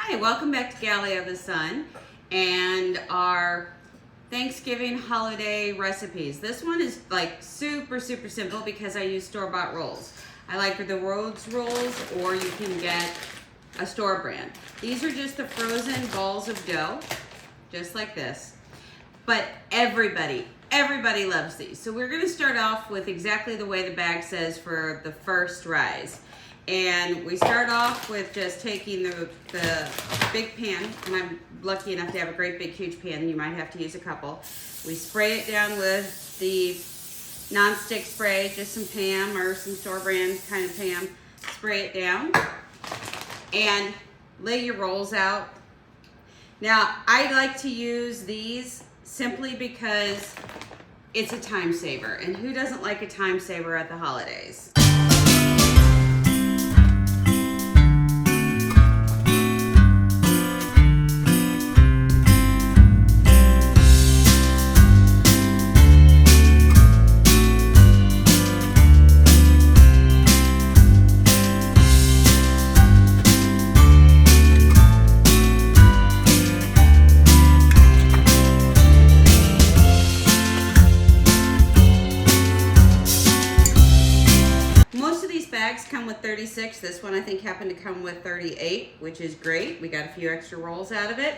Hi, welcome back to Galley of the Sun and our Thanksgiving holiday recipes. This one is like super simple because I use store-bought rolls. I like the Rhodes Rolls, or you can get a store brand. These are just the frozen balls of dough, just like this. But everybody loves these. So we're gonna start off with exactly the way the bag says for the first rise. And we start off with just taking the big pan, and I'm lucky enough to have a great big huge pan. You might have to use a couple. We spray it down with the non-stick spray, just some Pam or some store brand kind of Pam. Spray it down and lay your rolls out. Now, I like to use these simply because it's a time saver, and who doesn't like a time saver at the holidays? Bags come with 36. This one I think happened to come with 38, which is great. We got a few extra rolls out of it.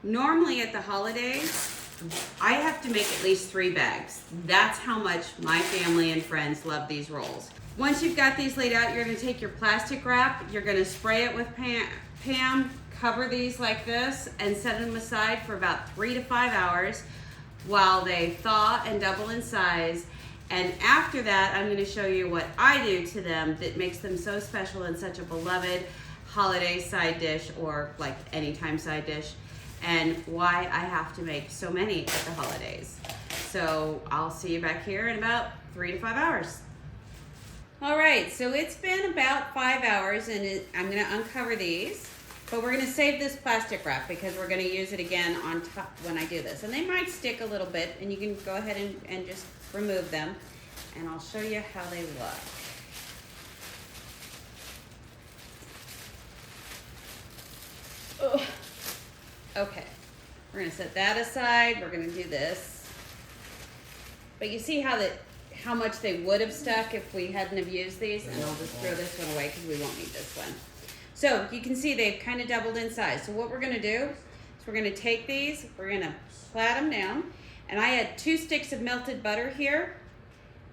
Normally at the holidays, I have to make at least 3 bags. That's how much my family and friends love these rolls. Once you've got these laid out, you're going to take your plastic wrap, you're going to spray it with Pam, cover these like this, and set them aside for about 3 to 5 hours while they thaw and double in size. And after that, I'm going to show you what I do to them that makes them so special and such a beloved holiday side dish, or like anytime side dish, and why I have to make so many at the holidays. So I'll see you back here in about 3 to 5 hours. All right, so it's been about 5 hours, and I'm going to uncover these, but we're going to save this plastic wrap because we're going to use it again on top when I do this. And they might stick a little bit, and you can go ahead and just remove them, and I'll show you how they look. Ugh. Okay, we're gonna set that aside. We're gonna do this, but you see how much they would have stuck if we hadn't have used these, and I'll just throw this one away because we won't need this one. So you can see they've kind of doubled in size. So what we're gonna do is we're gonna take these, we're gonna flat them down. And I had 2 sticks of melted butter here,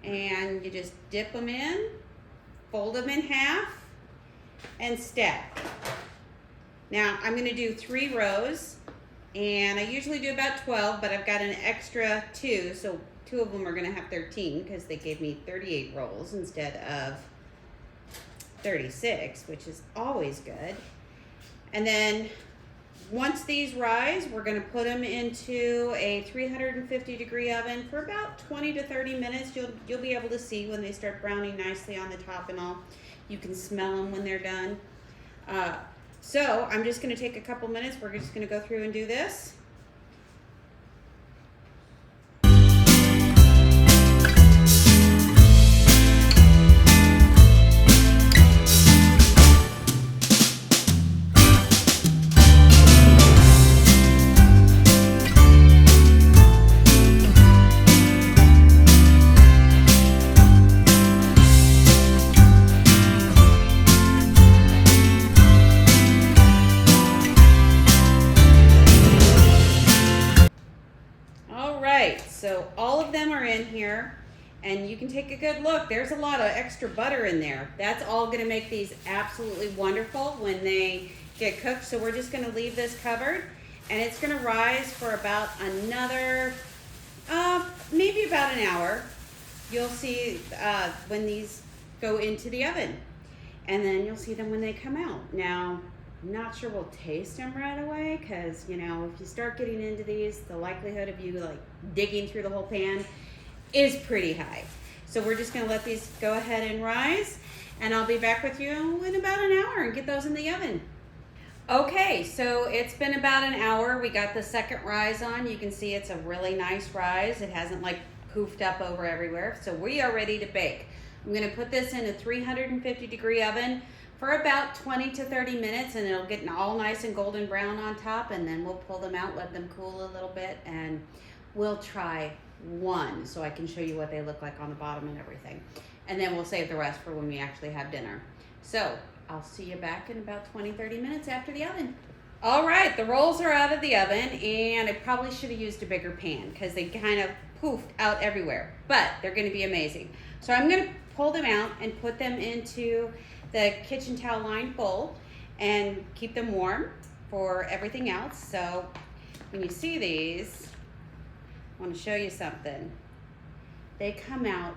and you just dip them in, fold them in half, and stack. Now I'm going to do 3 rows, and I usually do about 12, but I've got an extra 2, so 2 of them are going to have 13 because they gave me 38 rolls instead of 36, which is always good. And then once these rise, we're going to put them into a 350-degree oven for about 20 to 30 minutes. You'll be able to see when they start browning nicely on the top and all. You can smell them when they're done. So I'm just going to take a couple minutes. We're just going to go through and do this. So all of them are in here, and you can take a good look. There's a lot of extra butter in there. That's all going to make these absolutely wonderful when they get cooked. So we're just going to leave this covered, and it's going to rise for about another, maybe about an hour. You'll see when these go into the oven, and then you'll see them when they come out. Now, I'm not sure we'll taste them right away because, you know, if you start getting into these, the likelihood of you like digging through the whole pan is pretty high. So we're just going to let these go ahead and rise, and I'll be back with you in about an hour and get those in the oven. Okay, so it's been about an hour. We got the second rise on. You can see it's a really nice rise. It hasn't like poofed up over everywhere. So we are ready to bake. I'm going to put this in a 350-degree oven for about 20 to 30 minutes, and it'll get all nice and golden brown on top, and then we'll pull them out, let them cool a little bit, and we'll try one so I can show you what they look like on the bottom and everything. And then we'll save the rest for when we actually have dinner. So I'll see you back in about 20-30 minutes after the oven. All right, the rolls are out of the oven, and I probably should have used a bigger pan because they kind of poofed out everywhere, but they're gonna be amazing. So I'm gonna pull them out and put them into the kitchen towel lined bowl and keep them warm for everything else. So when you see these, I wanna show you something. They come out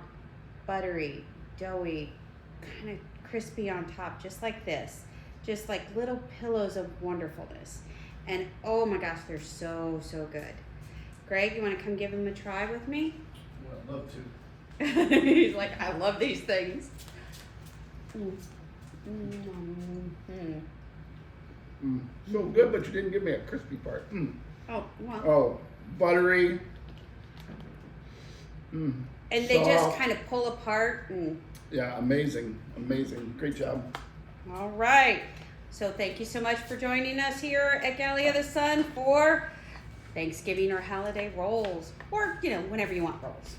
buttery, doughy, kind of crispy on top, just like this. Just like little pillows of wonderfulness. And oh my gosh, they're so, so good. Greg, you wanna come give them a try with me? Well, I'd love to. He's like, I love these things. So good, but you didn't give me a crispy part. Oh, well. Oh, buttery. And they just Soft. kind of pull apart. And Yeah, amazing, amazing. Great job. all right. So thank you so much for joining us here at Galley of the Sun for Thanksgiving or holiday rolls, or, you know, whenever you want rolls.